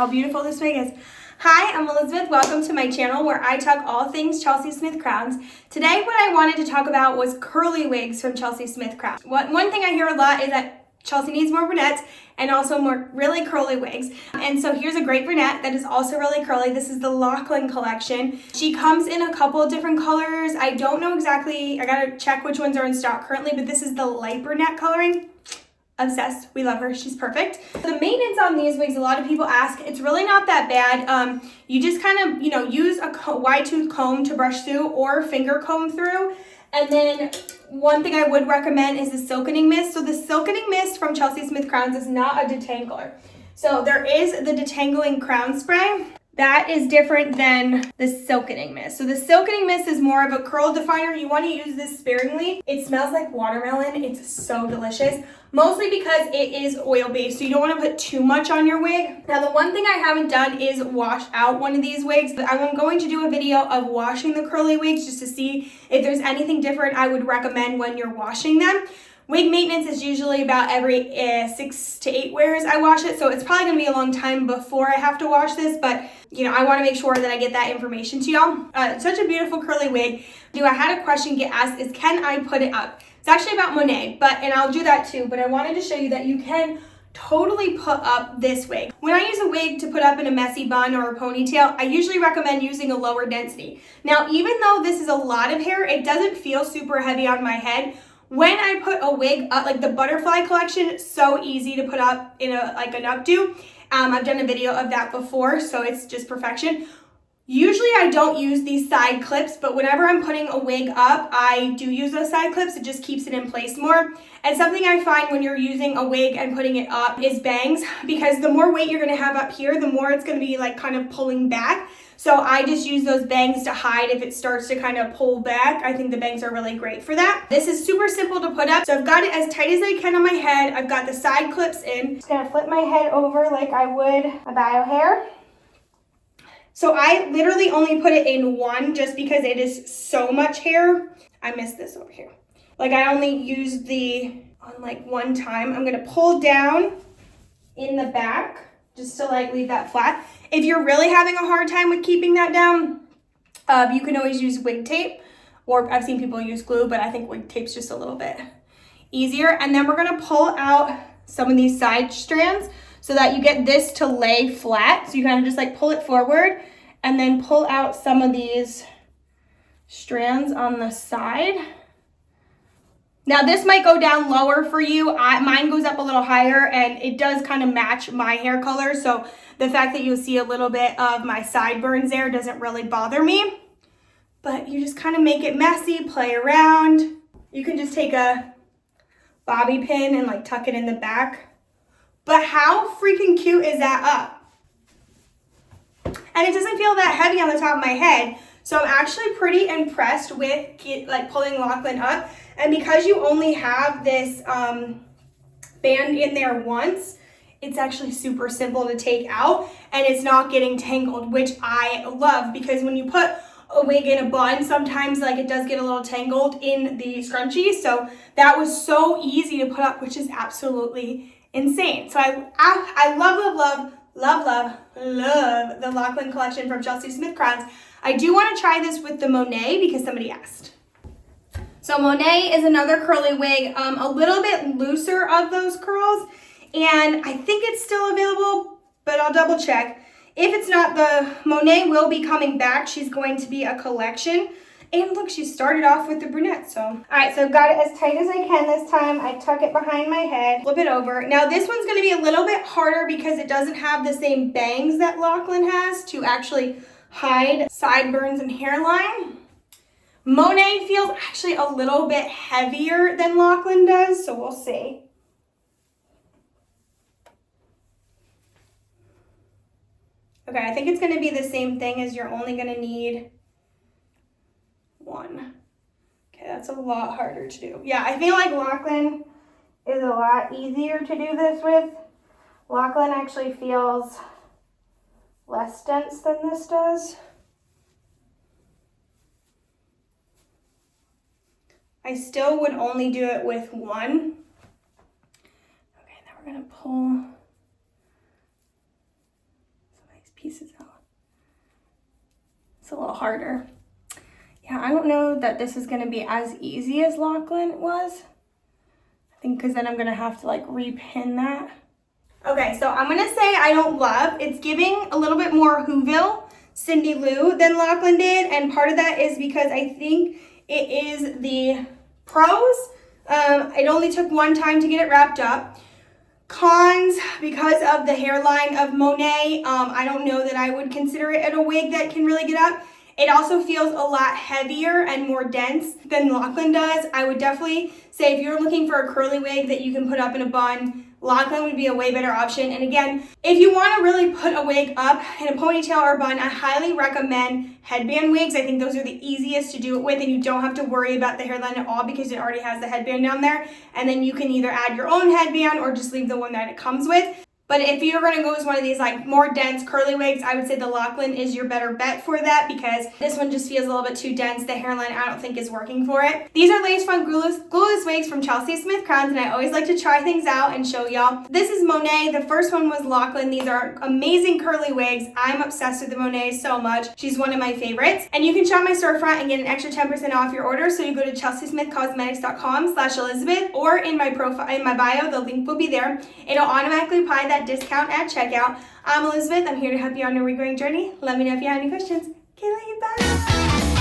how beautiful this wig is. Hi, I'm Elizabeth. Welcome to my channel where I talk all things Chelsey Smith Crowns. Today what I wanted to talk about was curly wigs from Chelsey Smith Crowns. One thing I hear a lot is that Chelsey needs more brunettes and also more really curly wigs. And so here's a great brunette that is also really curly. This is the Locklyn collection. She comes in a couple of different colors. I don't know exactly, I gotta check which ones are in stock currently, but this is the light brunette coloring. Obsessed. We love her. She's perfect. The maintenance on these wigs, a lot of people ask, it's really not that bad. You just kind of, use a wide tooth comb to brush through or finger comb through. And then one thing I would recommend is the silkening mist. So the silkening mist from Chelsey Smith Crowns is not a detangler. So there is the detangling crown spray. That is different than the silkening mist. So the silkening mist is more of a curl definer. You want to use this sparingly. It smells like watermelon. It's so delicious. Mostly because it is oil-based, so you don't want to put too much on your wig. Now, the one thing I haven't done is wash out one of these wigs. I'm going to do a video of washing the curly wigs just to see if there's anything different I would recommend when you're washing them. Wig maintenance is usually about every 6 to 8 wears I wash it, so it's probably going to be a long time before I have to wash this, but I want to make sure that I get that information to y'all. Such a beautiful curly wig. I had a question get asked is, can I put it up? It's actually about Monet, and I'll do that too, but I wanted to show you that you can totally put up this wig. When I use a wig to put up in a messy bun or a ponytail, I usually recommend using a lower density. Now, even though this is a lot of hair, it doesn't feel super heavy on my head. When I put a wig up, like the butterfly collection, so easy to put up in an updo. I've done a video of that before, so it's just perfection. Usually I don't use these side clips, but whenever I'm putting a wig up, I do use those side clips. It just keeps it in place more. And something I find when you're using a wig and putting it up is bangs, because the more weight you're gonna have up here, the more it's gonna be like kind of pulling back. So I just use those bangs to hide if it starts to kind of pull back. I think the bangs are really great for that. This is super simple to put up. So I've got it as tight as I can on my head. I've got the side clips in. Just gonna flip my head over like I would a bio hair. So I literally only put it in one just because it is so much hair. I missed this over here. Like I only used on like one time. I'm gonna pull down in the back just to like leave that flat. If you're really having a hard time with keeping that down, you can always use wig tape, or I've seen people use glue, but I think wig tape's just a little bit easier. And then we're gonna pull out some of these side strands so that you get this to lay flat. So you kind of just like pull it forward and then pull out some of these strands on the side. Now this might go down lower for you. Mine goes up a little higher and it does kind of match my hair color. So the fact that you'll see a little bit of my sideburns there doesn't really bother me. But you just kind of make it messy, play around. You can just take a bobby pin and like tuck it in the back. But how freaking cute is that up? And it doesn't feel that heavy on the top of my head. So I'm actually pretty impressed with like pulling Locklyn up. And because you only have this band in there once, it's actually super simple to take out and it's not getting tangled, which I love, because when you put a wig in a bun, sometimes like it does get a little tangled in the scrunchie. So that was so easy to put up, which is absolutely insane. So I love the Locklyn collection from Chelsey Smith Crowns. I do want to try this with the Monet because somebody asked. So Monet is another curly wig, a little bit looser of those curls, and I think it's still available, but I'll double check. If it's not, the Monet will be coming back. She's going to be a collection. And look, she started off with the brunette, so. All right, so I've got it as tight as I can this time. I tuck it behind my head, flip it over. Now this one's gonna be a little bit harder because it doesn't have the same bangs that Locklyn has to actually hide sideburns and hairline. Monet feels actually a little bit heavier than Locklyn does, so we'll see. Okay, I think it's gonna be the same thing, as you're only gonna need one. Okay, that's a lot harder to do. Yeah, I feel like Locklyn is a lot easier to do this with. Locklyn actually feels less dense than this does. I still would only do it with one. Okay, now we're gonna pull pieces out. It's a little harder. Yeah, I don't know that this is gonna be as easy as Locklyn was. I think because then I'm gonna have to like repin that. Okay, so I'm gonna say I don't love. It's giving a little bit more Whoville, Cindy Lou than Locklyn did, and part of that is because I think it is the pros. It only took one time to get it wrapped up. Cons, because of the hairline of Monet, I don't know that I would consider it a wig that can really get up. It also feels a lot heavier and more dense than Locklyn does. I would definitely say if you're looking for a curly wig that you can put up in a bun, Locklyn would be a way better option. And again, if you want to really put a wig up in a ponytail or a bun, I highly recommend headband wigs. I think those are the easiest to do it with, and you don't have to worry about the hairline at all because it already has the headband down there. And then you can either add your own headband or just leave the one that it comes with. But if you're going to go with one of these like more dense curly wigs, I would say the Locklyn is your better bet for that because this one just feels a little bit too dense. The hairline I don't think is working for it. These are lace front gluless wigs from Chelsey Smith Crowns, and I always like to try things out and show y'all. This is Monet. The first one was Locklyn. These are amazing curly wigs. I'm obsessed with the Monet so much. She's one of my favorites. And you can shop my storefront and get an extra 10% off your order. So you go to chelseysmithcosmetics.com/Elizabeth, or in my profile, in my bio, the link will be there. It'll automatically apply that discount at checkout. I'm Elizabeth. I'm here to help you on your wig wearing journey. Let me know if you have any questions. Okay, love you. Bye.